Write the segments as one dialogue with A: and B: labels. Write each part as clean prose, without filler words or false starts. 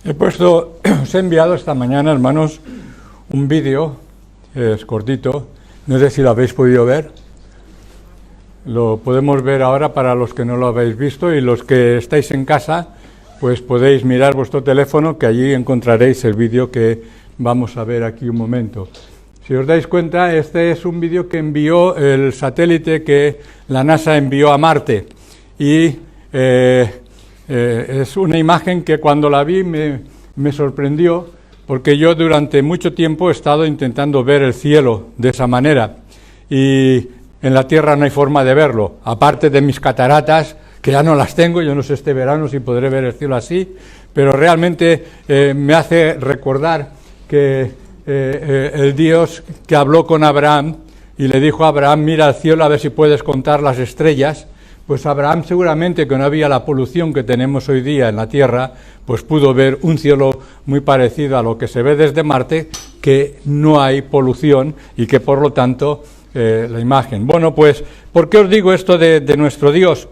A: Os he enviado esta mañana, hermanos, un vídeo, es cortito, no sé si lo habéis podido ver. Lo podemos ver ahora para los que no lo habéis visto, y los que estáis en casa, pues podéis mirar vuestro teléfono, que allí encontraréis el vídeo que vamos a ver aquí un momento. Si os dais cuenta, este es un vídeo que envió el satélite que la NASA envió a Marte, y es una imagen que cuando la vi me sorprendió, porque yo durante mucho tiempo he estado intentando ver el cielo de esa manera, y en la Tierra no hay forma de verlo, aparte de mis cataratas, que ya no las tengo. Yo no sé este verano si podré ver el cielo así, pero realmente me hace recordar que el Dios que habló con Abraham y le dijo a Abraham: mira al cielo a ver si puedes contar las estrellas. Pues Abraham, seguramente que no había la polución que tenemos hoy día en la Tierra, pues pudo ver un cielo muy parecido a lo que se ve desde Marte, que no hay polución y que por lo tanto la imagen. Bueno, pues, ¿por qué os digo esto de nuestro Dios?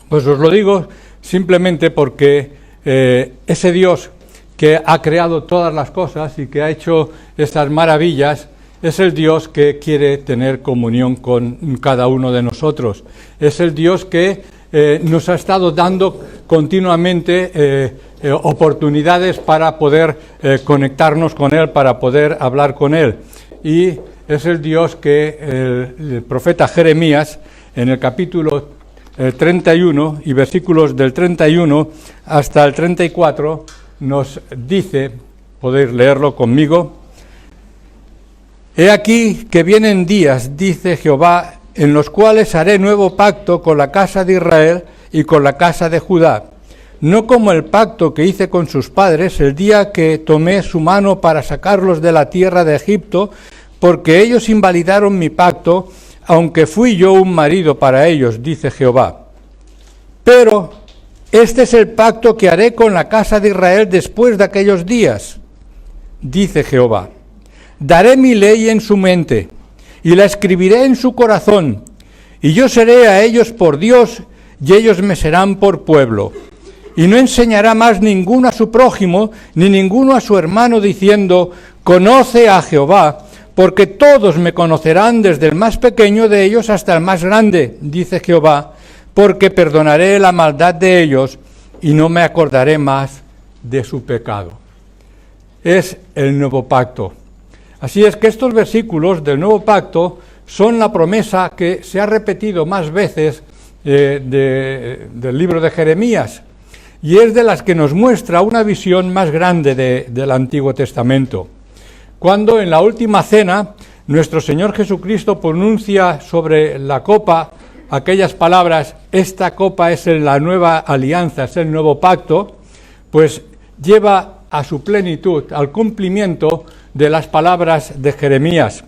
A: Pues os lo digo simplemente porque ese Dios que ha creado todas las cosas y que ha hecho estas maravillas, es el Dios que quiere tener comunión con cada uno de nosotros. Es el Dios que nos ha estado dando continuamente oportunidades para poder conectarnos con Él, para poder hablar con Él. Y es el Dios que el profeta Jeremías, en el capítulo 31 y versículos del 31 hasta el 34, nos dice, podéis leerlo conmigo: He aquí que vienen días, dice Jehová, en los cuales haré nuevo pacto con la casa de Israel y con la casa de Judá, no como el pacto que hice con sus padres el día que tomé su mano para sacarlos de la tierra de Egipto, porque ellos invalidaron mi pacto, aunque fui yo un marido para ellos, dice Jehová. Pero este es el pacto que haré con la casa de Israel después de aquellos días, dice Jehová. Daré mi ley en su mente, y la escribiré en su corazón, y yo seré a ellos por Dios, y ellos me serán por pueblo. Y no enseñará más ninguno a su prójimo, ni ninguno a su hermano, diciendo: conoce a Jehová, porque todos me conocerán, desde el más pequeño de ellos hasta el más grande, dice Jehová, porque perdonaré la maldad de ellos, y no me acordaré más de su pecado. Es el nuevo pacto. Así es que estos versículos del nuevo pacto son la promesa que se ha repetido más veces del libro de Jeremías, y es de las que nos muestra una visión más grande del Antiguo Testamento. Cuando en la última cena nuestro Señor Jesucristo pronuncia sobre la copa aquellas palabras: esta copa es la nueva alianza, es el nuevo pacto, pues lleva a su plenitud, al cumplimiento de las palabras de Jeremías.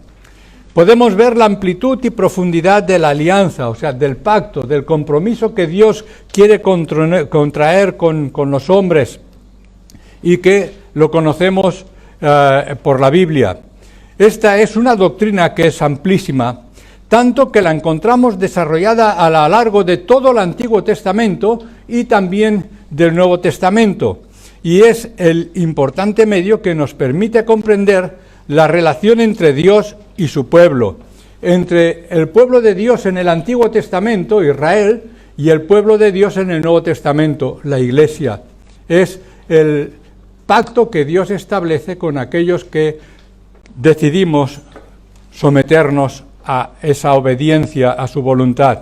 A: Podemos ver la amplitud y profundidad de la alianza, o sea, del pacto, del compromiso que Dios quiere contraer con los hombres, y que lo conocemos por la Biblia. Esta es una doctrina que es amplísima, tanto que la encontramos desarrollada a lo largo de todo el Antiguo Testamento y también del Nuevo Testamento, y es el importante medio que nos permite comprender la relación entre Dios y su pueblo, entre el pueblo de Dios en el Antiguo Testamento, Israel, y el pueblo de Dios en el Nuevo Testamento, la Iglesia. Es el pacto que Dios establece con aquellos que decidimos someternos a esa obediencia a su voluntad.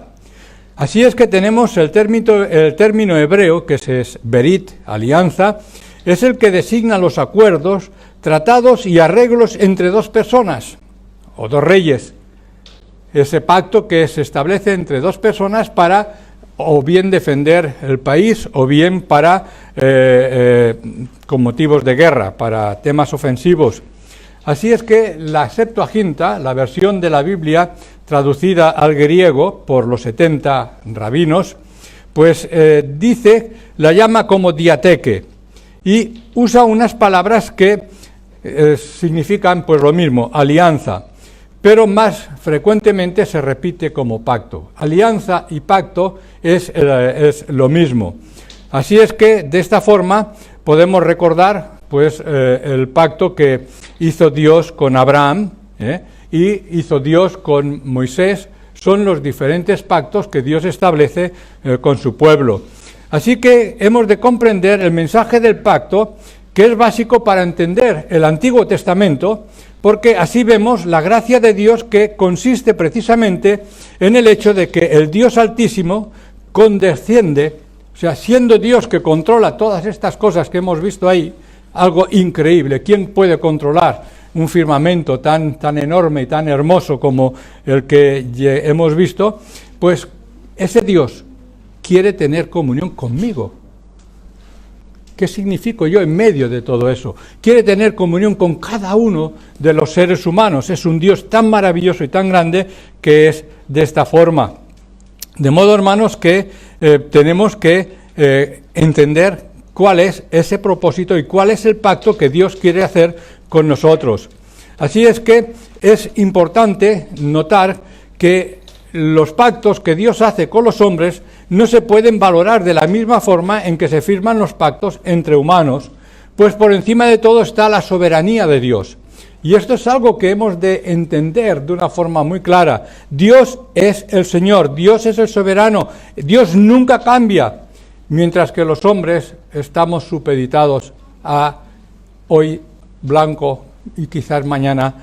A: Así es que tenemos el término hebreo, que es berit, alianza, es el que designa los acuerdos, tratados y arreglos entre dos personas o dos reyes. Ese pacto que se establece entre dos personas para o bien defender el país o bien para con motivos de guerra, para temas ofensivos. Así es que la Septuaginta, la versión de la Biblia traducida al griego por los 70 rabinos, pues la llama como diateque, y usa unas palabras que significan pues lo mismo, alianza, pero más frecuentemente se repite como pacto. Alianza y pacto es lo mismo. Así es que de esta forma podemos recordar pues el pacto que hizo Dios con Abraham y hizo Dios con Moisés. Son los diferentes pactos que Dios establece con su pueblo. Así que hemos de comprender el mensaje del pacto, que es básico para entender el Antiguo Testamento, porque así vemos la gracia de Dios, que consiste precisamente en el hecho de que el Dios Altísimo condesciende, o sea, siendo Dios que controla todas estas cosas que hemos visto ahí, algo increíble. ¿Quién puede controlar un firmamento tan enorme y tan hermoso como el que hemos visto? Pues ese Dios quiere tener comunión conmigo. ¿Qué significo yo en medio de todo eso? Quiere tener comunión con cada uno de los seres humanos. Es un Dios tan maravilloso y tan grande que es de esta forma. De modo, hermanos, que tenemos que entender cuál es ese propósito y cuál es el pacto que Dios quiere hacer con nosotros. Así es que es importante notar que los pactos que Dios hace con los hombres no se pueden valorar de la misma forma en que se firman los pactos entre humanos, pues por encima de todo está la soberanía de Dios. Y esto es algo que hemos de entender de una forma muy clara. Dios es el Señor, Dios es el soberano, Dios nunca cambia, mientras que los hombres estamos supeditados a hoy blanco y quizás mañana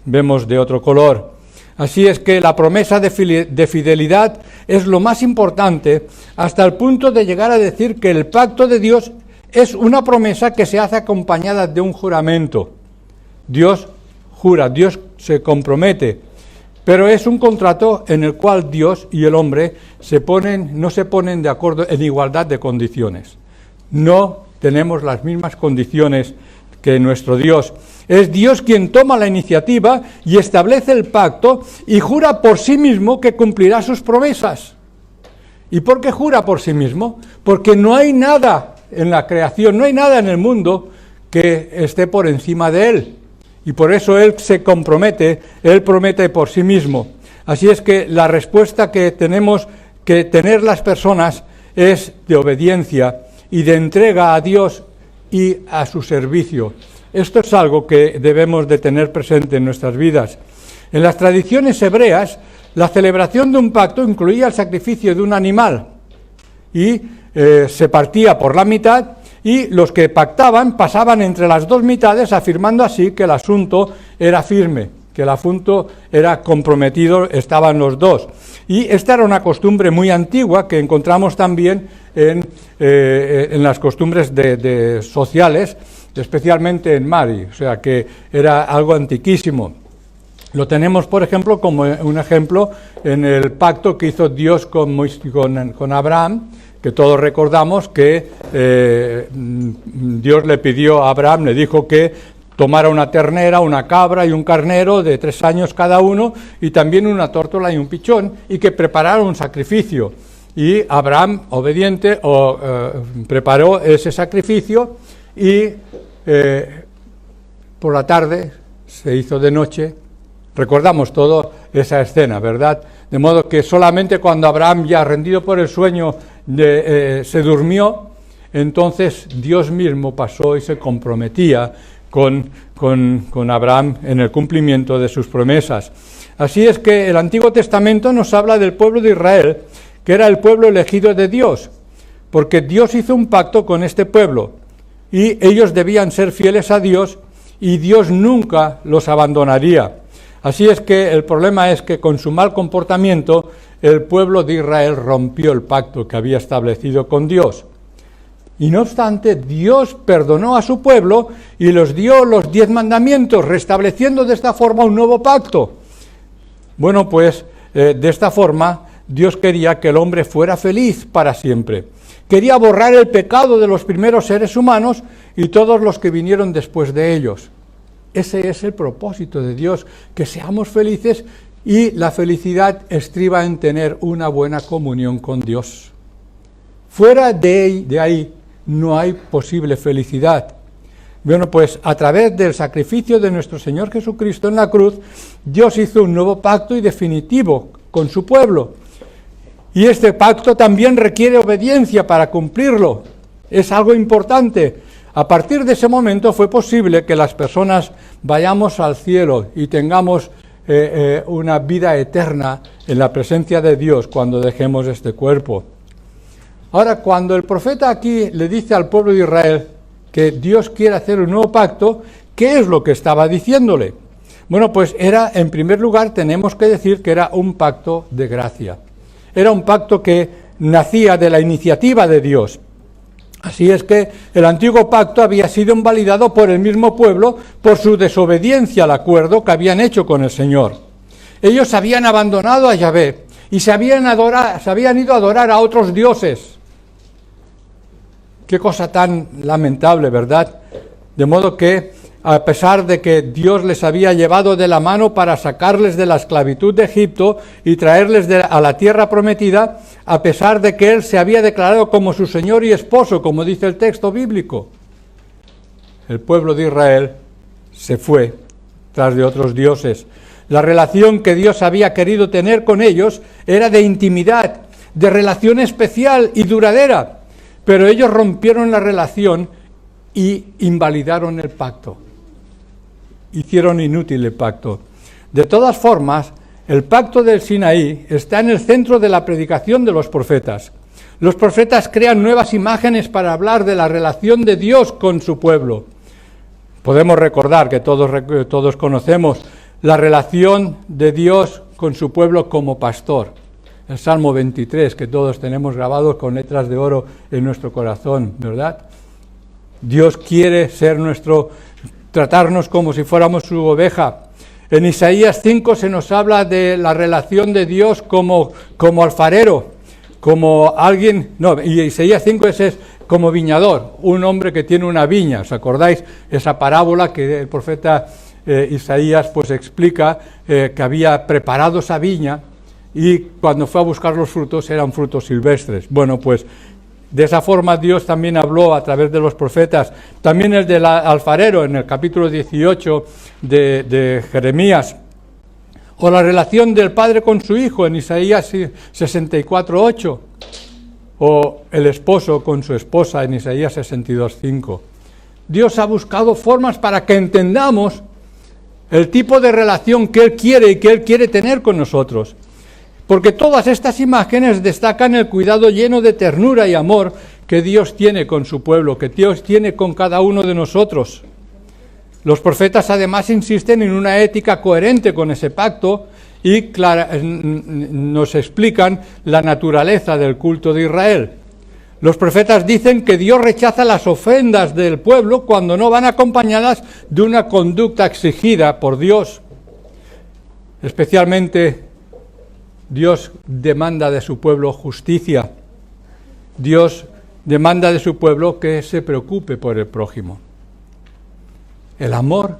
A: vemos de otro color. Así es que la promesa de fidelidad es lo más importante, hasta el punto de llegar a decir que el pacto de Dios es una promesa que se hace acompañada de un juramento. Dios jura, Dios se compromete, pero es un contrato en el cual Dios y el hombre no se ponen de acuerdo en igualdad de condiciones. No tenemos las mismas condiciones que nuestro Dios. Es Dios quien toma la iniciativa y establece el pacto y jura por sí mismo que cumplirá sus promesas. ¿Y por qué jura por sí mismo? Porque no hay nada en la creación, no hay nada en el mundo que esté por encima de Él. Y por eso Él se compromete, Él promete por sí mismo. Así es que la respuesta que tenemos que tener las personas es de obediencia y de entrega a Dios y a su servicio. Esto es algo que debemos de tener presente en nuestras vidas. En las tradiciones hebreas, la celebración de un pacto incluía el sacrificio de un animal y se partía por la mitad, y los que pactaban pasaban entre las dos mitades, afirmando así que el asunto era firme, que el asunto era comprometido, estaban los dos. Y esta era una costumbre muy antigua que encontramos también en las costumbres sociales, especialmente en Mari, o sea que era algo antiquísimo. Lo tenemos, por ejemplo, como un ejemplo en el pacto que hizo Dios con Abraham, que todos recordamos que Dios le pidió a Abraham, le dijo que tomara una ternera, una cabra y un carnero de 3 años cada uno, y también una tórtola y un pichón, y que preparara un sacrificio. Y Abraham, obediente, preparó ese sacrificio, y por la tarde se hizo de noche. Recordamos toda esa escena, ¿verdad? De modo que solamente cuando Abraham, ya rendido por el sueño, se durmió, entonces Dios mismo pasó y se comprometía con Abraham en el cumplimiento de sus promesas. Así es que el Antiguo Testamento nos habla del pueblo de Israel, que era el pueblo elegido de Dios, porque Dios hizo un pacto con este pueblo y ellos debían ser fieles a Dios y Dios nunca los abandonaría. Así es que el problema es que con su mal comportamiento el pueblo de Israel rompió el pacto que había establecido con Dios. Y no obstante, Dios perdonó a su pueblo y les dio los 10 mandamientos, restableciendo de esta forma un nuevo pacto. Bueno, pues de esta forma Dios quería que el hombre fuera feliz para siempre. Quería borrar el pecado de los primeros seres humanos y todos los que vinieron después de ellos. Ese es el propósito de Dios, que seamos felices, y la felicidad estriba en tener una buena comunión con Dios. Fuera de ahí no hay posible felicidad. Bueno, pues a través del sacrificio de nuestro Señor Jesucristo en la cruz, Dios hizo un nuevo pacto y definitivo con su pueblo. Y este pacto también requiere obediencia para cumplirlo. Es algo importante. A partir de ese momento fue posible que las personas vayamos al cielo y tengamos una vida eterna en la presencia de Dios cuando dejemos este cuerpo. Ahora, cuando el profeta aquí le dice al pueblo de Israel que Dios quiere hacer un nuevo pacto, ¿qué es lo que estaba diciéndole? Bueno, pues era, en primer lugar, tenemos que decir que era un pacto de gracia. Era un pacto que nacía de la iniciativa de Dios. Así es que el antiguo pacto había sido invalidado por el mismo pueblo por su desobediencia al acuerdo que habían hecho con el Señor. Ellos habían abandonado a Yahvé y se habían ido a adorar a otros dioses. Qué cosa tan lamentable, ¿verdad? De modo que, a pesar de que Dios les había llevado de la mano para sacarles de la esclavitud de Egipto y traerles a la tierra prometida, a pesar de que Él se había declarado como su Señor y esposo, como dice el texto bíblico, el pueblo de Israel se fue tras de otros dioses. La relación que Dios había querido tener con ellos era de intimidad, de relación especial y duradera, pero ellos rompieron la relación y invalidaron el pacto. Hicieron inútil el pacto. De todas formas, el pacto del Sinaí está en el centro de la predicación de los profetas. Los profetas crean nuevas imágenes para hablar de la relación de Dios con su pueblo. Podemos recordar que todos conocemos la relación de Dios con su pueblo como pastor. El Salmo 23, que todos tenemos grabados con letras de oro en nuestro corazón, ¿verdad? Dios quiere tratarnos como si fuéramos su oveja. En Isaías 5 se nos habla de la relación de Dios como alfarero, como alguien, y Isaías 5 es como viñador, un hombre que tiene una viña. ¿Os acordáis esa parábola que el profeta Isaías pues explica que había preparado esa viña y cuando fue a buscar los frutos eran frutos silvestres? Bueno, pues de esa forma Dios también habló a través de los profetas. También el del alfarero en el capítulo 18 de Jeremías. O la relación del padre con su hijo en Isaías 64:8. O el esposo con su esposa en Isaías 62:5. Dios ha buscado formas para que entendamos el tipo de relación que Él quiere y que Él quiere tener con nosotros. Porque todas estas imágenes destacan el cuidado lleno de ternura y amor que Dios tiene con su pueblo, que Dios tiene con cada uno de nosotros. Los profetas además insisten en una ética coherente con ese pacto y nos explican la naturaleza del culto de Israel. Los profetas dicen que Dios rechaza las ofrendas del pueblo cuando no van acompañadas de una conducta exigida por Dios. Especialmente Dios demanda de su pueblo justicia. Dios demanda de su pueblo que se preocupe por el prójimo. El amor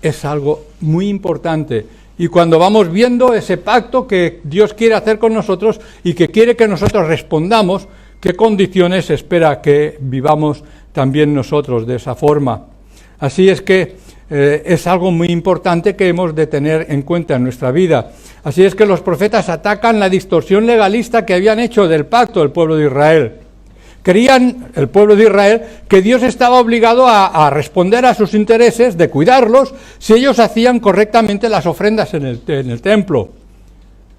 A: es algo muy importante. Y cuando vamos viendo ese pacto que Dios quiere hacer con nosotros y que quiere que nosotros respondamos, ¿qué condiciones espera que vivamos también nosotros de esa forma? Así es que es algo muy importante que hemos de tener en cuenta en nuestra vida. Así es que los profetas atacan la distorsión legalista que habían hecho del pacto del pueblo de Israel. Creían, el pueblo de Israel, que Dios estaba obligado a responder a sus intereses, de cuidarlos, si ellos hacían correctamente las ofrendas en el templo.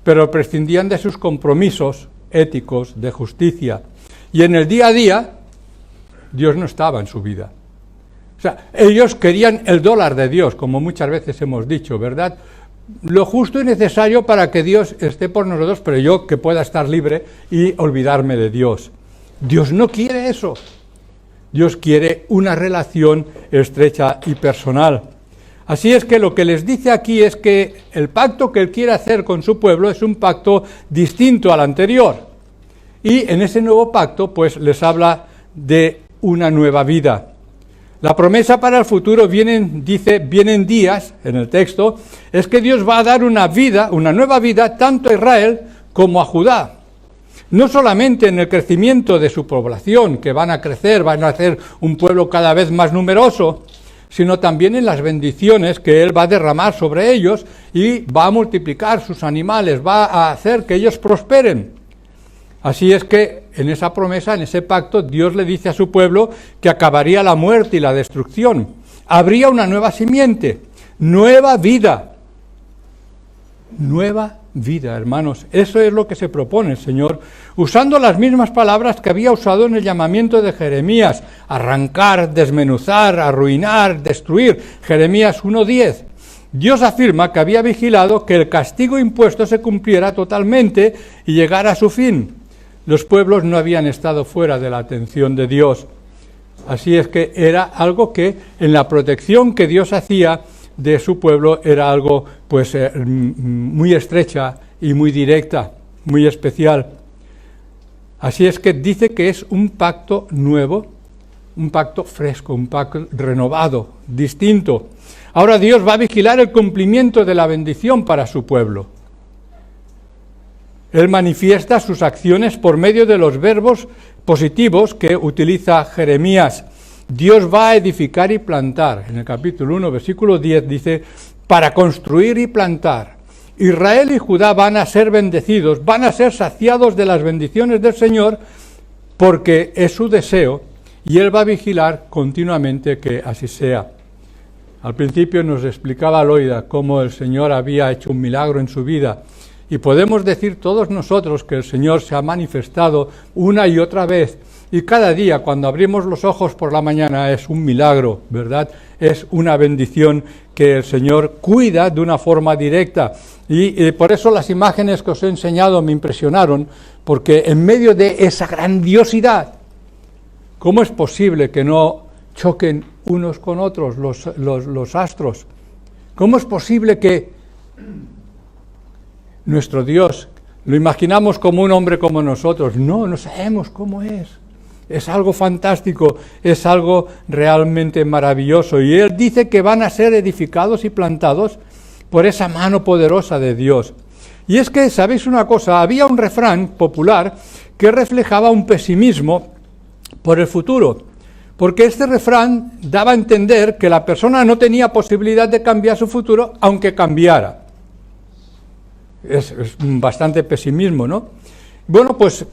A: Pero prescindían de sus compromisos éticos, de justicia. Y en el día a día, Dios no estaba en su vida. O sea, ellos querían el dólar de Dios, como muchas veces hemos dicho, ¿verdad? Lo justo y necesario para que Dios esté por nosotros, pero yo que pueda estar libre y olvidarme de Dios. Dios no quiere eso. Dios quiere una relación estrecha y personal. Así es que lo que les dice aquí es que el pacto que Él quiere hacer con su pueblo es un pacto distinto al anterior. Y en ese nuevo pacto, pues les habla de una nueva vida. La promesa para el futuro vienen días, en el texto, es que Dios va a dar una nueva vida, tanto a Israel como a Judá. No solamente en el crecimiento de su población, que van a crecer, van a ser un pueblo cada vez más numeroso, sino también en las bendiciones que Él va a derramar sobre ellos y va a multiplicar sus animales, va a hacer que ellos prosperen. Así es que en esa promesa, en ese pacto, Dios le dice a su pueblo que acabaría la muerte y la destrucción. Habría una nueva simiente, nueva vida. Nueva vida, hermanos. Eso es lo que se propone el Señor, usando las mismas palabras que había usado en el llamamiento de Jeremías: arrancar, desmenuzar, arruinar, destruir. Jeremías 1:10. Dios afirma que había vigilado que el castigo impuesto se cumpliera totalmente y llegara a su fin. Los pueblos no habían estado fuera de la atención de Dios. Así es que era algo que en la protección que Dios hacía de su pueblo era algo pues muy estrecha y muy directa, muy especial. Así es que dice que es un pacto nuevo, un pacto fresco, un pacto renovado, distinto. Ahora Dios va a vigilar el cumplimiento de la bendición para su pueblo. Él manifiesta sus acciones por medio de los verbos positivos que utiliza Jeremías. Dios va a edificar y plantar. En el capítulo 1, versículo 10 dice: para construir y plantar. Israel y Judá van a ser bendecidos, van a ser saciados de las bendiciones del Señor, porque es su deseo, y Él va a vigilar continuamente que así sea. Al principio nos explicaba Loida cómo el Señor había hecho un milagro en su vida, y podemos decir todos nosotros que el Señor se ha manifestado una y otra vez, y cada día cuando abrimos los ojos por la mañana es un milagro, ¿verdad? Es una bendición que el Señor cuida de una forma directa. Y por eso las imágenes que os he enseñado me impresionaron, porque en medio de esa grandiosidad, ¿cómo es posible que no choquen unos con otros los astros? ¿Cómo es posible que nuestro Dios lo imaginamos como un hombre como nosotros? No sabemos cómo es. Es algo fantástico, es algo realmente maravilloso. Y Él dice que van a ser edificados y plantados por esa mano poderosa de Dios. Y es que, ¿sabéis una cosa? Había un refrán popular que reflejaba un pesimismo por el futuro, porque este refrán daba a entender que la persona no tenía posibilidad de cambiar su futuro, aunque cambiara. Es bastante pesimismo, ¿no? Bueno, pues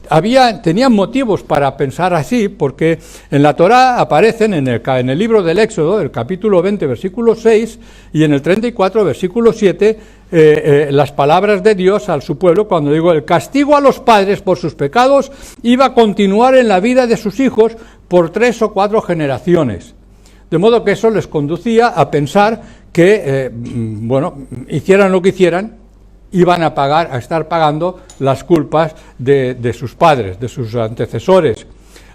A: tenían motivos para pensar así, porque en la Torá aparecen en el libro del Éxodo, el capítulo 20, versículo 6, y en el 34, versículo 7, las palabras de Dios a su pueblo, cuando digo: el castigo a los padres por sus pecados iba a continuar en la vida de sus hijos por 3 o 4 generaciones. De modo que eso les conducía a pensar que, hicieran lo que hicieran, iban a estar pagando las culpas de sus padres, de sus antecesores.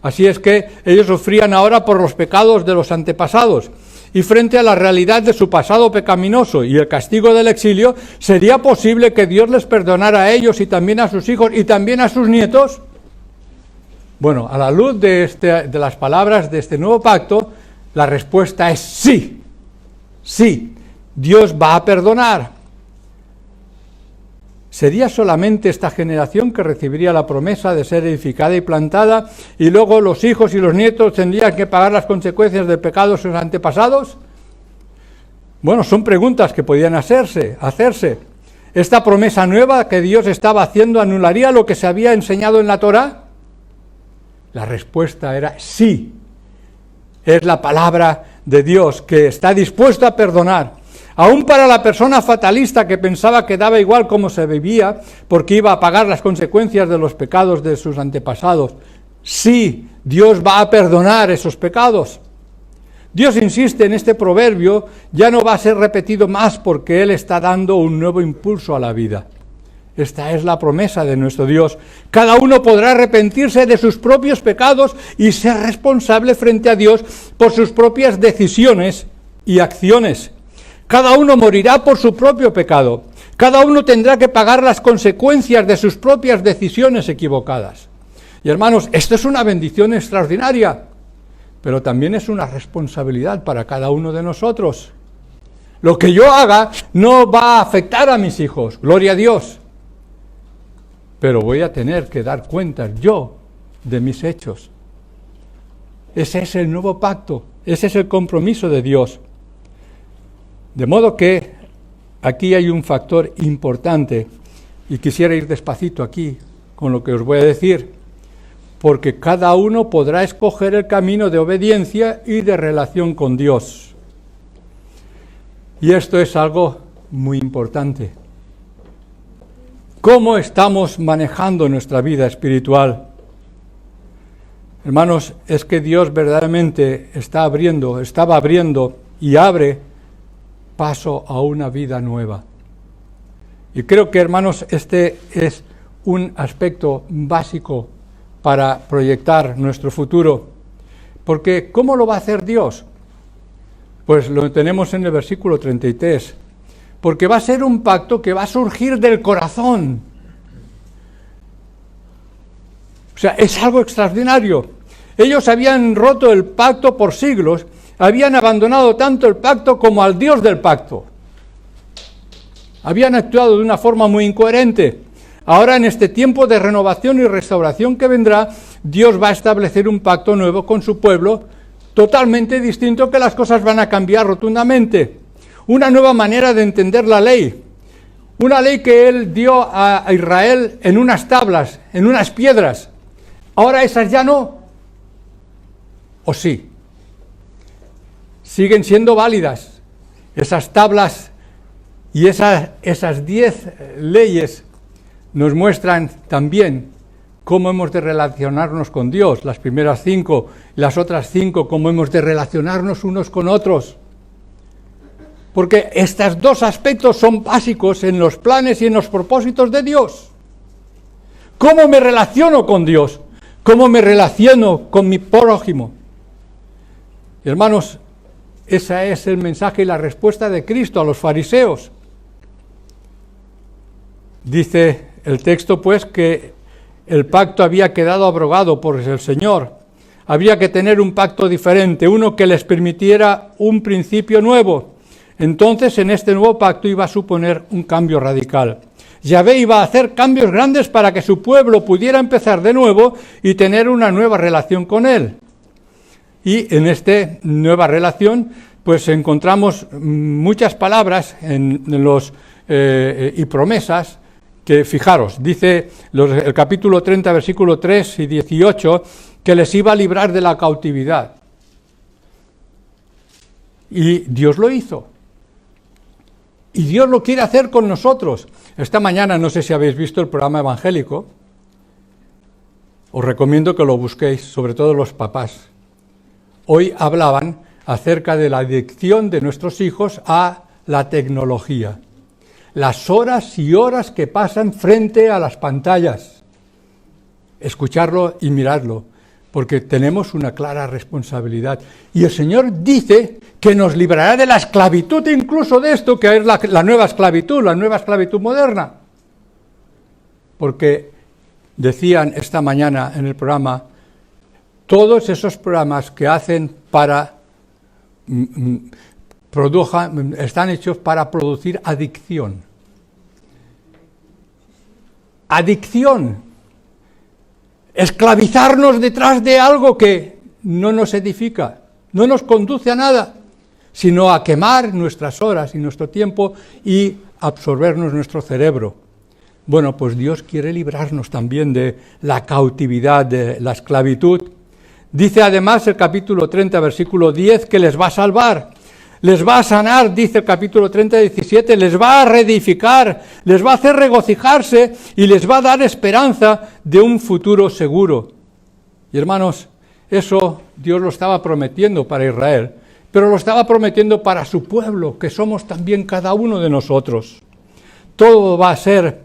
A: Así es que ellos sufrían ahora por los pecados de los antepasados, y frente a la realidad de su pasado pecaminoso y el castigo del exilio, ¿sería posible que Dios les perdonara a ellos y también a sus hijos y también a sus nietos? Bueno, a la luz de las palabras de este nuevo pacto, la respuesta es sí. Sí, Dios va a perdonar. ¿Sería solamente esta generación que recibiría la promesa de ser edificada y plantada, y luego los hijos y los nietos tendrían que pagar las consecuencias del pecado de sus antepasados? Bueno, son preguntas que podían hacerse. ¿Esta promesa nueva que Dios estaba haciendo anularía lo que se había enseñado en la Torá? La respuesta era sí. Es la palabra de Dios que está dispuesto a perdonar. Aún para la persona fatalista que pensaba que daba igual cómo se vivía, porque iba a pagar las consecuencias de los pecados de sus antepasados. Sí, Dios va a perdonar esos pecados. Dios insiste en este proverbio, ya no va a ser repetido más porque Él está dando un nuevo impulso a la vida. Esta es la promesa de nuestro Dios. Cada uno podrá arrepentirse de sus propios pecados y ser responsable frente a Dios por sus propias decisiones y acciones. Cada uno morirá por su propio pecado. Cada uno tendrá que pagar las consecuencias de sus propias decisiones equivocadas. Y hermanos, esto es una bendición extraordinaria, pero también es una responsabilidad para cada uno de nosotros. Lo que yo haga no va a afectar a mis hijos, gloria a Dios. Pero voy a tener que dar cuentas yo de mis hechos. Ese es el nuevo pacto, ese es el compromiso de Dios. De modo que aquí hay un factor importante, y quisiera ir despacito aquí con lo que os voy a decir. porque cada uno podrá escoger el camino de obediencia y de relación con Dios. Y esto es algo muy importante. ¿Cómo estamos manejando nuestra vida espiritual? Hermanos, es que Dios verdaderamente estaba abriendo y abre paso a una vida nueva. Y creo que, hermanos, este es un aspecto básico para proyectar nuestro futuro. Porque, ¿cómo lo va a hacer Dios? Pues lo tenemos en el versículo 33. Porque va a ser un pacto que va a surgir del corazón. O sea, es algo extraordinario. Ellos habían roto el pacto por siglos, habían abandonado tanto el pacto como al Dios del pacto. Habían actuado de una forma muy incoherente. Ahora, en este tiempo de renovación y restauración que vendrá, Dios va a establecer un pacto nuevo con su pueblo, totalmente distinto, que las cosas van a cambiar rotundamente. Una nueva manera de entender la ley. Una ley que Él dio a Israel en unas tablas, en unas piedras. Ahora esas ya no. ¿O sí? Siguen siendo válidas. Esas tablas y esas 10 leyes nos muestran también cómo hemos de relacionarnos con Dios. Las primeras 5, las otras 5, cómo hemos de relacionarnos unos con otros. Porque estos dos aspectos son básicos en los planes y en los propósitos de Dios. ¿Cómo me relaciono con Dios? ¿Cómo me relaciono con mi prójimo? Hermanos, ese es el mensaje y la respuesta de Cristo a los fariseos. Dice el texto, pues, que el pacto había quedado abrogado por el Señor. Había que tener un pacto diferente, uno que les permitiera un principio nuevo. Entonces, en este nuevo pacto iba a suponer un cambio radical. Yahvé iba a hacer cambios grandes para que su pueblo pudiera empezar de nuevo y tener una nueva relación con Él. Y en esta nueva relación, pues encontramos muchas palabras y promesas que, fijaros, dice el capítulo 30, versículo 3 y 18, que les iba a librar de la cautividad. Y Dios lo hizo. Y Dios lo quiere hacer con nosotros. Esta mañana, no sé si habéis visto el programa evangélico, os recomiendo que lo busquéis, sobre todo los papás. Hoy hablaban acerca de la adicción de nuestros hijos a la tecnología. Las horas y horas que pasan frente a las pantallas. Escucharlo y mirarlo, porque tenemos una clara responsabilidad. Y el Señor dice que nos librará de la esclavitud, incluso de esto, que es la nueva esclavitud moderna. Porque decían esta mañana en el programa, todos esos programas que hacen están hechos para producir adicción. Adicción. Esclavizarnos detrás de algo que no nos edifica, no nos conduce a nada, sino a quemar nuestras horas y nuestro tiempo y absorbernos nuestro cerebro. Bueno, pues Dios quiere librarnos también de la cautividad, de la esclavitud. Dice además el capítulo 30, versículo 10, que les va a salvar, les va a sanar, dice el capítulo 30, 17, les va a reedificar, les va a hacer regocijarse y les va a dar esperanza de un futuro seguro. Y hermanos, eso Dios lo estaba prometiendo para Israel, pero lo estaba prometiendo para su pueblo, que somos también cada uno de nosotros. Todo va a ser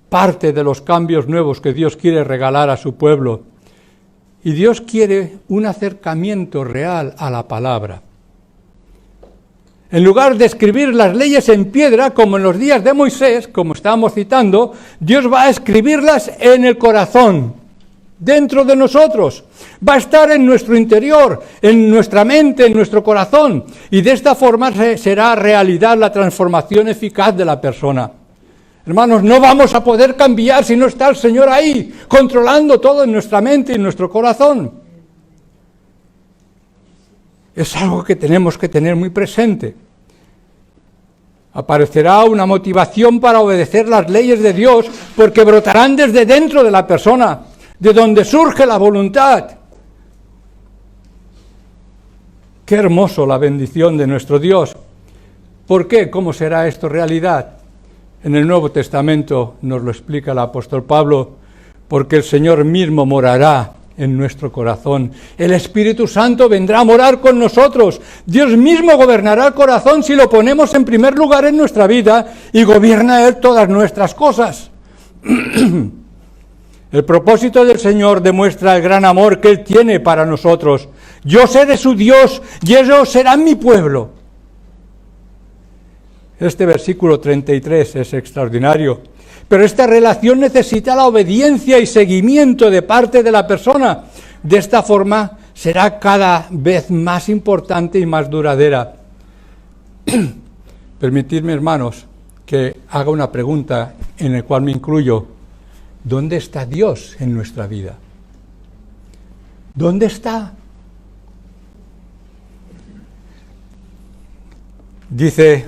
A: parte de los cambios nuevos que Dios quiere regalar a su pueblo. Y Dios quiere un acercamiento real a la palabra. En lugar de escribir las leyes en piedra, como en los días de Moisés, como estábamos citando, Dios va a escribirlas en el corazón, dentro de nosotros. Va a estar en nuestro interior, en nuestra mente, en nuestro corazón. Y de esta forma será realidad la transformación eficaz de la persona. Hermanos, no vamos a poder cambiar si no está el Señor ahí, controlando todo en nuestra mente y en nuestro corazón. Es algo que tenemos que tener muy presente. Aparecerá una motivación para obedecer las leyes de Dios, porque brotarán desde dentro de la persona. de donde surge la voluntad. Qué hermoso la bendición de nuestro Dios. ¿Por qué? ¿Cómo será esto realidad? En el Nuevo Testamento nos lo explica el apóstol Pablo, porque el Señor mismo morará en nuestro corazón. El Espíritu Santo vendrá a morar con nosotros. Dios mismo gobernará el corazón si lo ponemos en primer lugar en nuestra vida y gobierna Él todas nuestras cosas. El propósito del Señor demuestra el gran amor que Él tiene para nosotros. Yo seré su Dios y ellos serán mi pueblo. Este versículo 33 es extraordinario, pero esta relación necesita la obediencia y seguimiento de parte de la persona. De esta forma será cada vez más importante y más duradera. Permitidme, hermanos, que haga una pregunta en la cual me incluyo. ¿Dónde está Dios en nuestra vida? ¿Dónde está? Dice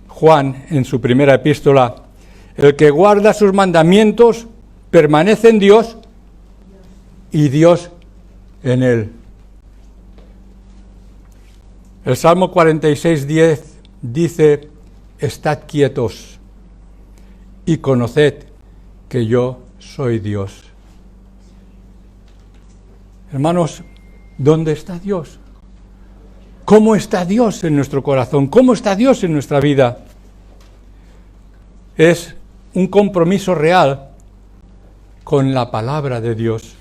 A: Juan en su primera epístola, el que guarda sus mandamientos permanece en Dios y Dios en él. El Salmo 46:10 dice, estad quietos y conoced que yo soy Dios. Hermanos, ¿dónde está Dios? ¿Cómo está Dios en nuestro corazón? ¿Cómo está Dios en nuestra vida? Es un compromiso real con la palabra de Dios.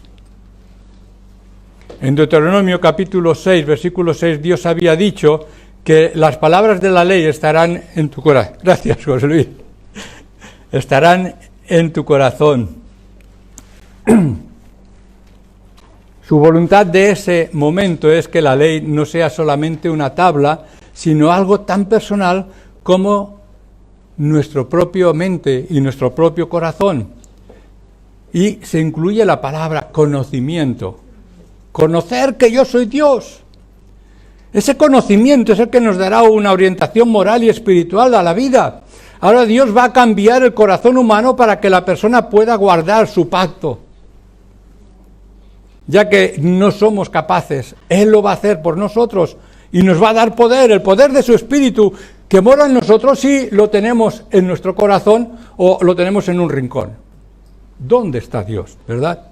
A: En Deuteronomio capítulo 6, versículo 6, Dios había dicho que las palabras de la ley estarán en tu corazón. Gracias, José Luis. Estarán en tu corazón. Su voluntad de ese momento es que la ley no sea solamente una tabla, sino algo tan personal como nuestro propio mente y nuestro propio corazón. Y se incluye la palabra conocimiento. Conocer que yo soy Dios. Ese conocimiento es el que nos dará una orientación moral y espiritual a la vida. Ahora Dios va a cambiar el corazón humano para que la persona pueda guardar su pacto. Ya que no somos capaces, Él lo va a hacer por nosotros y nos va a dar poder, el poder de su Espíritu que mora en nosotros si lo tenemos en nuestro corazón o lo tenemos en un rincón. ¿Dónde está Dios? ¿Verdad?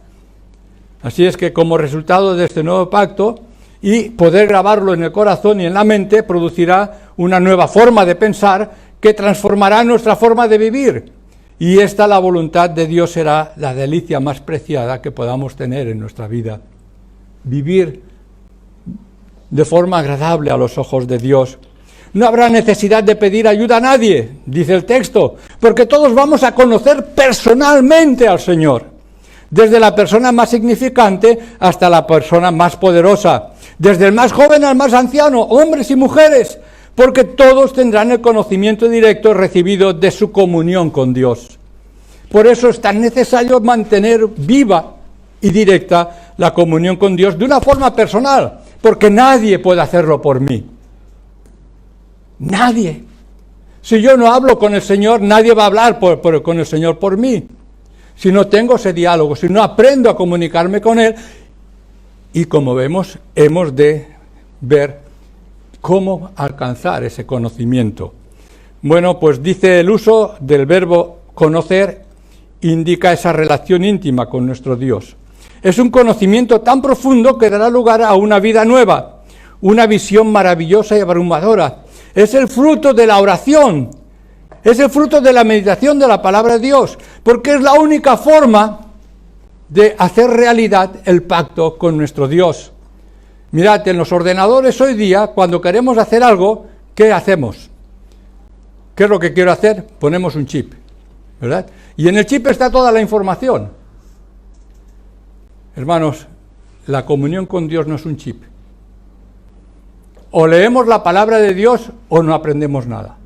A: Así es que como resultado de este nuevo pacto y poder grabarlo en el corazón y en la mente, producirá una nueva forma de pensar que transformará nuestra forma de vivir. Y esta, la voluntad de Dios, será la delicia más preciada que podamos tener en nuestra vida. Vivir de forma agradable a los ojos de Dios. No habrá necesidad de pedir ayuda a nadie, dice el texto, porque todos vamos a conocer personalmente al Señor. Desde la persona más significante hasta la persona más poderosa. Desde el más joven al más anciano, hombres y mujeres, porque todos tendrán el conocimiento directo recibido de su comunión con Dios. Por eso es tan necesario mantener viva y directa la comunión con Dios de una forma personal, porque nadie puede hacerlo por mí. Nadie. Si yo no hablo con el Señor, nadie va a hablar con el Señor por mí. Si no tengo ese diálogo, si no aprendo a comunicarme con Él, y como vemos, hemos de ver cómo alcanzar ese conocimiento. Bueno, pues dice el uso del verbo conocer, indica esa relación íntima con nuestro Dios. Es un conocimiento tan profundo que dará lugar a una vida nueva, una visión maravillosa y abrumadora. Es el fruto de la oración, es el fruto de la meditación de la palabra de Dios, porque es la única forma de hacer realidad el pacto con nuestro Dios. Mirad, en los ordenadores hoy día, cuando queremos hacer algo, ¿qué hacemos? ¿Qué es lo que quiero hacer? Ponemos un chip, ¿verdad? Y en el chip está toda la información. Hermanos, la comunión con Dios no es un chip. O leemos la palabra de Dios o no aprendemos nada.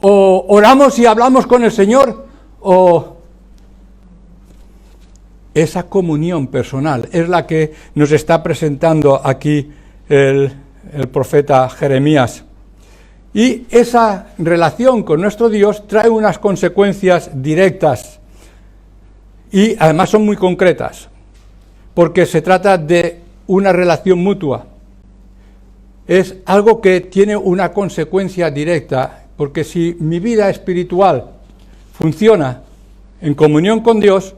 A: O oramos y hablamos con el Señor, o esa comunión personal es la que nos está presentando aquí el profeta Jeremías. Y esa relación con nuestro Dios trae unas consecuencias directas. y además son muy concretas, porque se trata de una relación mutua. Es algo que tiene una consecuencia directa, porque si mi vida espiritual funciona en comunión con Dios,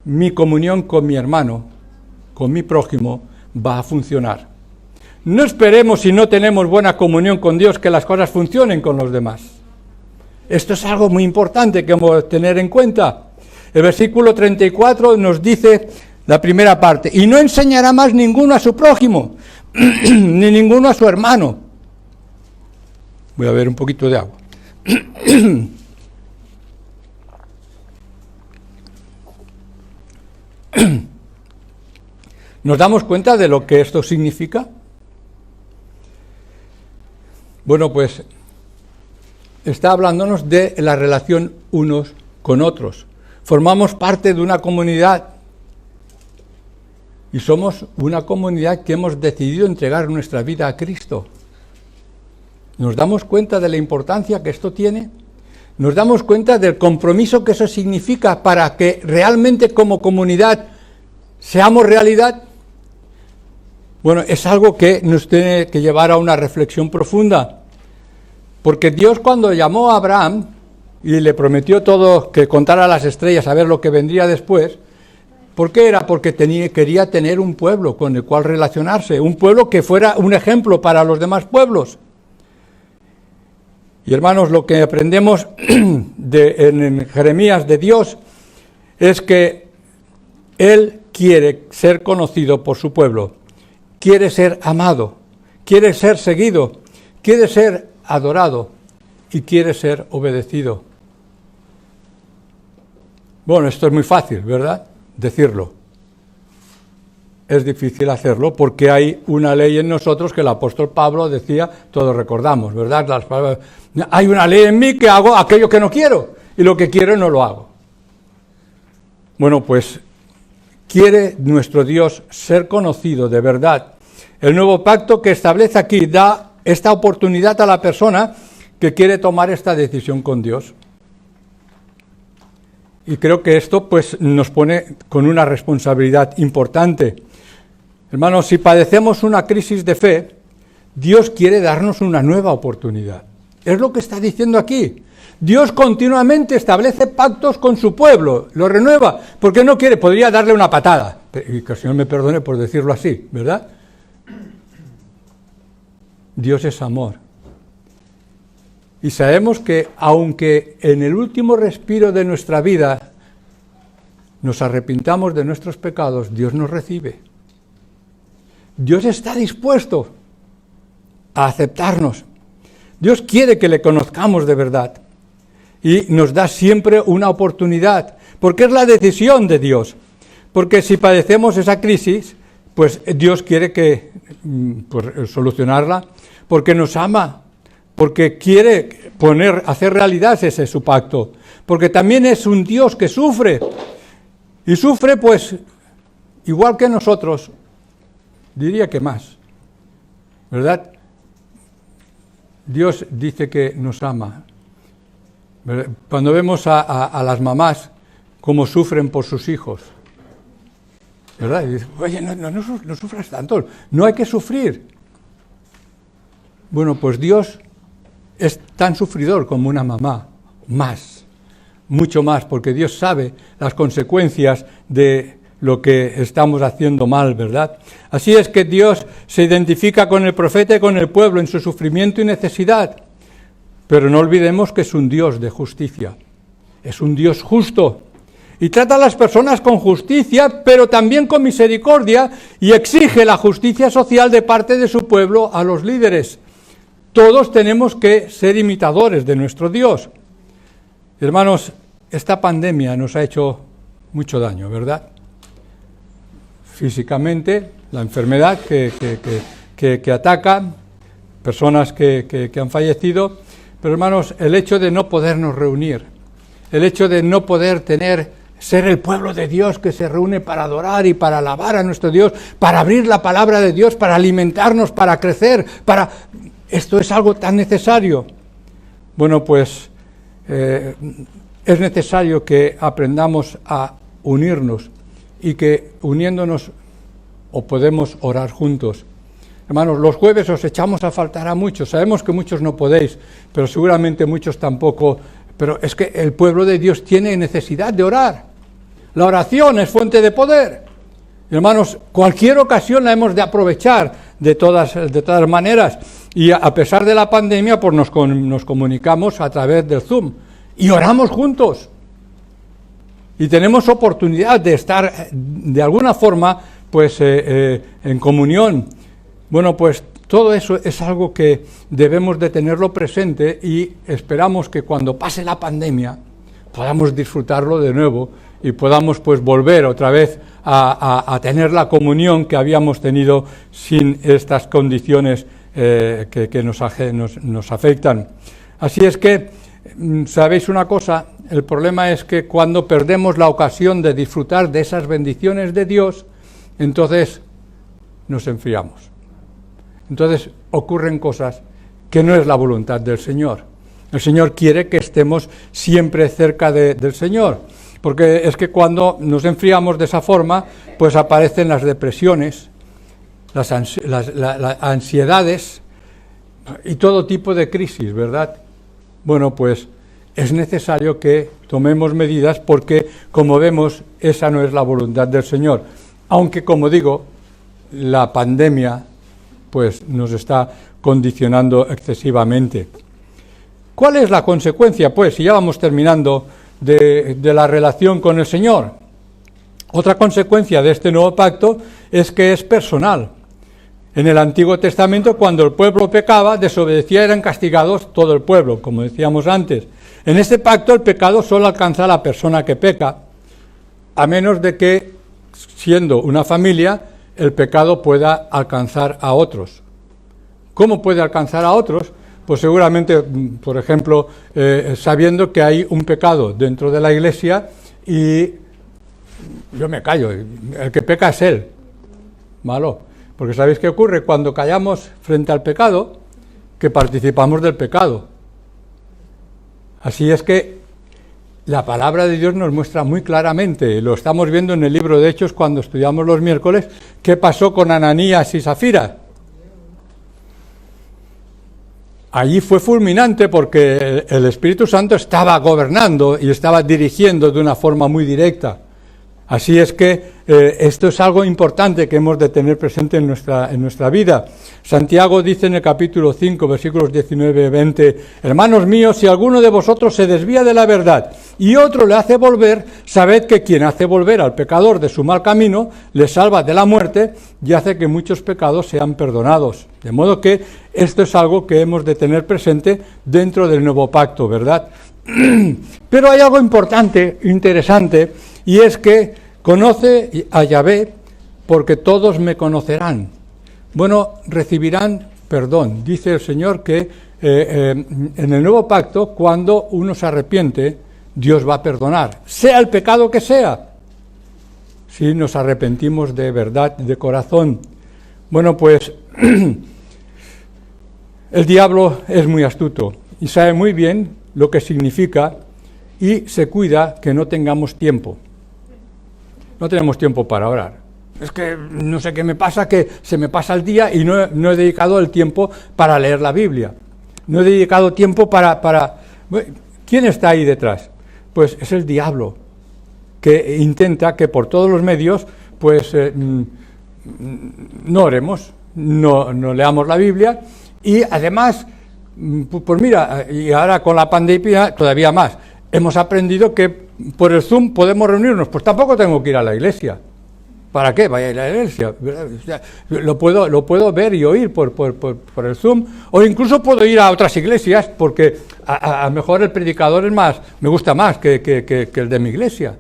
A: mi comunión con mi hermano, con mi prójimo, va a funcionar. No esperemos, si no tenemos buena comunión con Dios, que las cosas funcionen con los demás. Esto es algo muy importante que hemos de tener en cuenta. El versículo 34 nos dice la primera parte: y no enseñará más ninguno a su prójimo, ni ninguno a su hermano. Voy a beber un poquito de agua. ¿Nos damos cuenta de lo que esto significa? Bueno, pues está hablándonos de la relación unos con otros. Formamos parte de una comunidad y somos una comunidad que hemos decidido entregar nuestra vida a Cristo. ¿Nos damos cuenta de la importancia que esto tiene? ¿Nos damos cuenta del compromiso que eso significa para que realmente como comunidad seamos realidad? Bueno, es algo que nos tiene que llevar a una reflexión profunda, porque Dios, cuando llamó a Abraham y le prometió todo, que contara las estrellas a ver lo que vendría después, ¿por qué era? Porque quería tener un pueblo con el cual relacionarse, un pueblo que fuera un ejemplo para los demás pueblos. Y hermanos, lo que aprendemos en Jeremías de Dios es que Él quiere ser conocido por su pueblo, quiere ser amado, quiere ser seguido, quiere ser adorado y quiere ser obedecido. Bueno, esto es muy fácil, ¿verdad? Decirlo. Es difícil hacerlo porque hay una ley en nosotros que el apóstol Pablo decía, todos recordamos, ¿verdad? Las palabras, hay una ley en mí que hago aquello que no quiero y lo que quiero no lo hago. Bueno, pues quiere nuestro Dios ser conocido de verdad. El nuevo pacto que establece aquí da esta oportunidad a la persona que quiere tomar esta decisión con Dios. Y creo que esto pues nos pone con una responsabilidad importante. Hermanos, si padecemos una crisis de fe, Dios quiere darnos una nueva oportunidad. Es lo que está diciendo aquí. Dios continuamente establece pactos con su pueblo, lo renueva, porque no quiere, podría darle una patada, y que el Señor me perdone por decirlo así, ¿verdad? Dios es amor. Y sabemos que aunque en el último respiro de nuestra vida nos arrepintamos de nuestros pecados, Dios nos recibe. Dios está dispuesto a aceptarnos. Dios quiere que le conozcamos de verdad. Y nos da siempre una oportunidad, porque es la decisión de Dios. Porque si padecemos esa crisis, pues Dios quiere que solucionarla, porque nos ama, porque quiere hacer realidad ese su pacto, porque también es un Dios que sufre, y sufre pues igual que nosotros, diría que más, ¿verdad? Dios dice que nos ama. Cuando vemos a las mamás cómo sufren por sus hijos, ¿verdad? Y dices, oye, no sufras tanto, no hay que sufrir. Bueno, pues Dios es tan sufridor como una mamá, más, mucho más, porque Dios sabe las consecuencias de lo que estamos haciendo mal, ¿verdad? Así es que Dios se identifica con el profeta y con el pueblo en su sufrimiento y necesidad, pero no olvidemos que es un Dios de justicia, es un Dios justo, y trata a las personas con justicia, pero también con misericordia, y exige la justicia social de parte de su pueblo a los líderes. Todos tenemos que ser imitadores de nuestro Dios. Hermanos, esta pandemia nos ha hecho mucho daño, ¿verdad? Físicamente, la enfermedad que ataca, personas que han fallecido, pero hermanos, el hecho de no podernos reunir, el hecho de no poder ser el pueblo de Dios que se reúne para adorar y para alabar a nuestro Dios, para abrir la palabra de Dios, para alimentarnos, para crecer, esto es algo tan necesario. Bueno, pues es necesario que aprendamos a unirnos y que uniéndonos o podemos orar juntos. Hermanos, los jueves os echamos a faltar a muchos. Sabemos que muchos no podéis, pero seguramente muchos tampoco. Pero es que el pueblo de Dios tiene necesidad de orar. La oración es fuente de poder. Hermanos, cualquier ocasión la hemos de aprovechar de todas maneras. Y a pesar de la pandemia, pues nos comunicamos a través del Zoom. Y oramos juntos. Y tenemos oportunidad de estar de alguna forma pues en comunión. Bueno, pues todo eso es algo que debemos de tenerlo presente y esperamos que cuando pase la pandemia podamos disfrutarlo de nuevo y podamos pues volver otra vez a tener la comunión que habíamos tenido sin estas condiciones que nos afectan. Así es que, ¿sabéis una cosa? El problema es que cuando perdemos la ocasión de disfrutar de esas bendiciones de Dios, entonces nos enfriamos. Entonces ocurren cosas que no es la voluntad del Señor. El Señor quiere que estemos siempre cerca del Señor, porque es que cuando nos enfriamos de esa forma, pues aparecen las depresiones, las ansiedades y todo tipo de crisis, ¿verdad? Bueno, pues es necesario que tomemos medidas porque, como vemos, esa no es la voluntad del Señor. Aunque, como digo, la pandemia pues nos está condicionando excesivamente. ¿Cuál es la consecuencia? Pues, si ya vamos terminando, de la relación con el Señor. Otra consecuencia de este nuevo pacto es que es personal. En el Antiguo Testamento, cuando el pueblo pecaba, desobedecía, eran castigados todo el pueblo, como decíamos antes. En este pacto el pecado solo alcanza a la persona que peca, a menos de que, siendo una familia, el pecado pueda alcanzar a otros. ¿Cómo puede alcanzar a otros? Pues seguramente, por ejemplo, sabiendo que hay un pecado dentro de la iglesia y yo me callo, el que peca es él, malo. Porque ¿sabéis qué ocurre? Cuando callamos frente al pecado, que participamos del pecado. Así es que la palabra de Dios nos muestra muy claramente, lo estamos viendo en el libro de Hechos cuando estudiamos los miércoles, qué pasó con Ananías y Zafira. Allí fue fulminante porque el Espíritu Santo estaba gobernando y estaba dirigiendo de una forma muy directa. Así es que esto es algo importante que hemos de tener presente en nuestra vida. Santiago dice en el capítulo 5, versículos 19 y 20, hermanos míos, si alguno de vosotros se desvía de la verdad y otro le hace volver, sabed que quien hace volver al pecador de su mal camino, le salva de la muerte y hace que muchos pecados sean perdonados. De modo que esto es algo que hemos de tener presente dentro del nuevo pacto, ¿verdad? Pero hay algo importante, interesante, y es que conoce a Yahvé porque todos me conocerán. Bueno, recibirán perdón. Dice el Señor que en el nuevo pacto, cuando uno se arrepiente, Dios va a perdonar, sea el pecado que sea, si nos arrepentimos de verdad, de corazón. Bueno, pues el diablo es muy astuto y sabe muy bien lo que significa y se cuida que no tengamos tiempo. No tenemos tiempo para orar. Es que no sé qué me pasa, que se me pasa el día y no he dedicado el tiempo para leer la Biblia. No he dedicado tiempo para... ¿Quién está ahí detrás? Pues es el diablo, que intenta que por todos los medios pues no oremos, no leamos la Biblia y además, pues mira, y ahora con la pandemia todavía más, hemos aprendido que por el Zoom podemos reunirnos, pues tampoco tengo que ir a la iglesia. ¿Para qué? Vaya a ir a la iglesia. O sea, lo puedo ver y oír por el Zoom, o incluso puedo ir a otras iglesias, porque a lo mejor el predicador me gusta más que el de mi iglesia.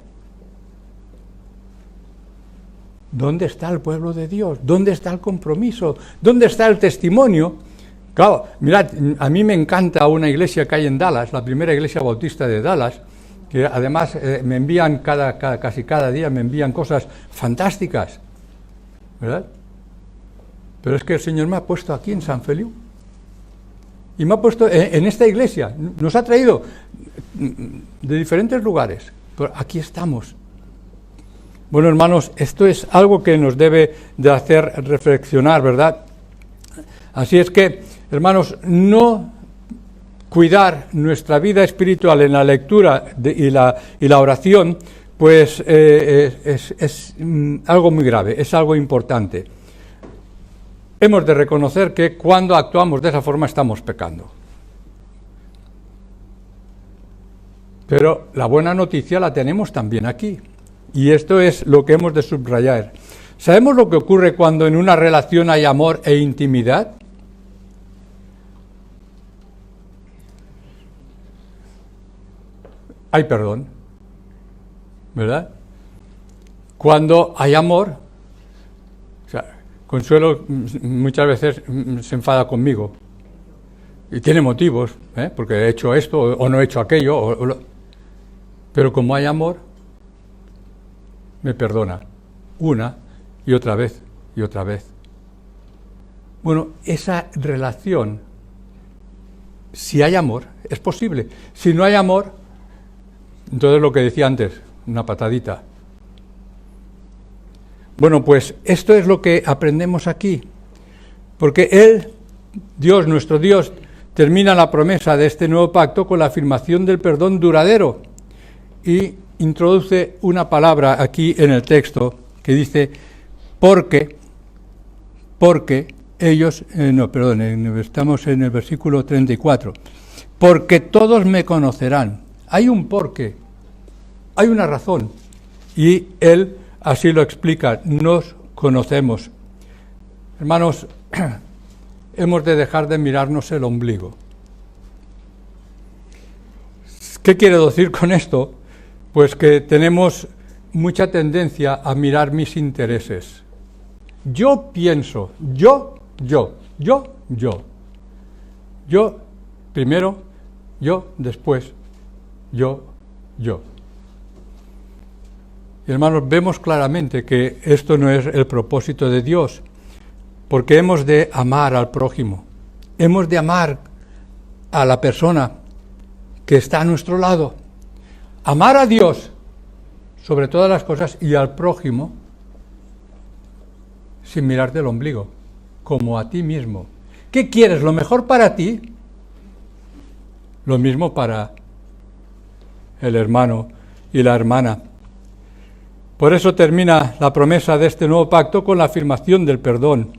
A: ¿Dónde está el pueblo de Dios? ¿Dónde está el compromiso? ¿Dónde está el testimonio? Claro, mirad, a mí me encanta una iglesia que hay en Dallas, la primera iglesia bautista de Dallas, que además me envían casi cada día, me envían cosas fantásticas, ¿verdad? Pero es que el Señor me ha puesto aquí en San Feliu. y me ha puesto en esta iglesia. Nos ha traído de diferentes lugares, pero aquí estamos. Bueno, hermanos, esto es algo que nos debe de hacer reflexionar, ¿verdad? Así es que, hermanos, no cuidar nuestra vida espiritual en la lectura y la oración, pues es algo muy grave, es algo importante. Hemos de reconocer que cuando actuamos de esa forma estamos pecando. Pero la buena noticia la tenemos también aquí. Y esto es lo que hemos de subrayar. ¿Sabemos lo que ocurre cuando en una relación hay amor e intimidad? Hay perdón, ¿verdad? Cuando hay amor, o sea, Consuelo muchas veces se enfada conmigo y tiene motivos, porque he hecho esto o no he hecho aquello, pero como hay amor, me perdona una y otra vez y otra vez. Bueno, esa relación, si hay amor, es posible. Si no hay amor, entonces lo que decía antes, una patadita. Bueno, pues esto es lo que aprendemos aquí, porque Él, Dios, nuestro Dios, termina la promesa de este nuevo pacto con la afirmación del perdón duradero y introduce una palabra aquí en el texto que dice porque ellos, estamos en el versículo 34, porque todos me conocerán. Hay un porqué, hay una razón, y Él así lo explica, nos conocemos. Hermanos, hemos de dejar de mirarnos el ombligo. ¿Qué quiero decir con esto? Pues que tenemos mucha tendencia a mirar mis intereses. Yo pienso, yo primero, yo después, yo. Y hermanos, vemos claramente que esto no es el propósito de Dios, porque hemos de amar al prójimo, hemos de amar a la persona que está a nuestro lado, amar a Dios sobre todas las cosas y al prójimo sin mirarte el ombligo, como a ti mismo. ¿Qué quieres? ¿Lo mejor para ti? Lo mismo para el hermano y la hermana. Por eso termina la promesa de este nuevo pacto con la afirmación del perdón.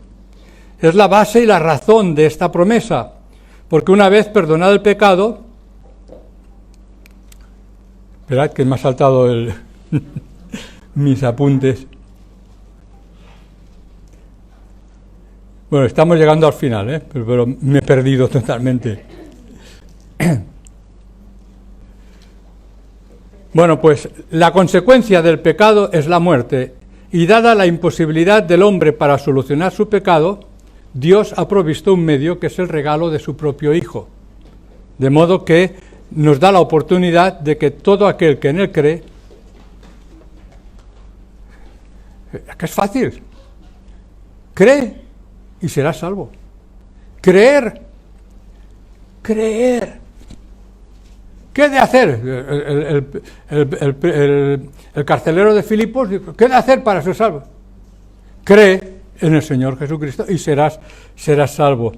A: Es la base y la razón de esta promesa, porque una vez perdonado el pecado, esperad que me ha saltado mis apuntes. Bueno, estamos llegando al final, pero me he perdido totalmente. Bueno, pues la consecuencia del pecado es la muerte, y dada la imposibilidad del hombre para solucionar su pecado, Dios ha provisto un medio que es el regalo de su propio Hijo, de modo que nos da la oportunidad de que todo aquel que en Él cree, que es fácil, cree y serás salvo. Creer. ¿Qué he de hacer? El carcelero de Filipos dijo, ¿qué he de hacer para ser salvo? Cree en el Señor Jesucristo y serás salvo.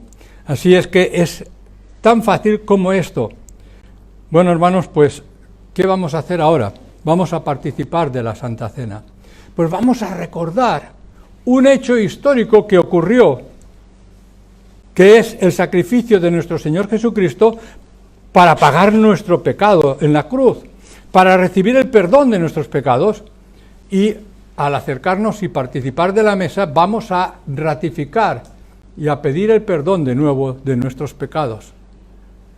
A: Así es que es tan fácil como esto. Bueno, hermanos, pues, ¿qué vamos a hacer ahora? Vamos a participar de la Santa Cena. Pues vamos a recordar un hecho histórico que ocurrió, que es el sacrificio de nuestro Señor Jesucristo para pagar nuestro pecado en la cruz, para recibir el perdón de nuestros pecados, y al acercarnos y participar de la mesa vamos a ratificar y a pedir el perdón de nuevo de nuestros pecados,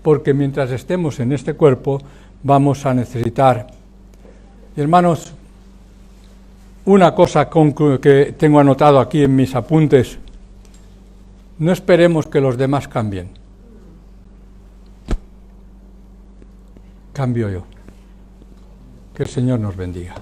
A: porque mientras estemos en este cuerpo vamos a necesitar. Y hermanos, una cosa que tengo anotado aquí en mis apuntes: no esperemos que los demás cambien. Cambio yo. Que el Señor nos bendiga.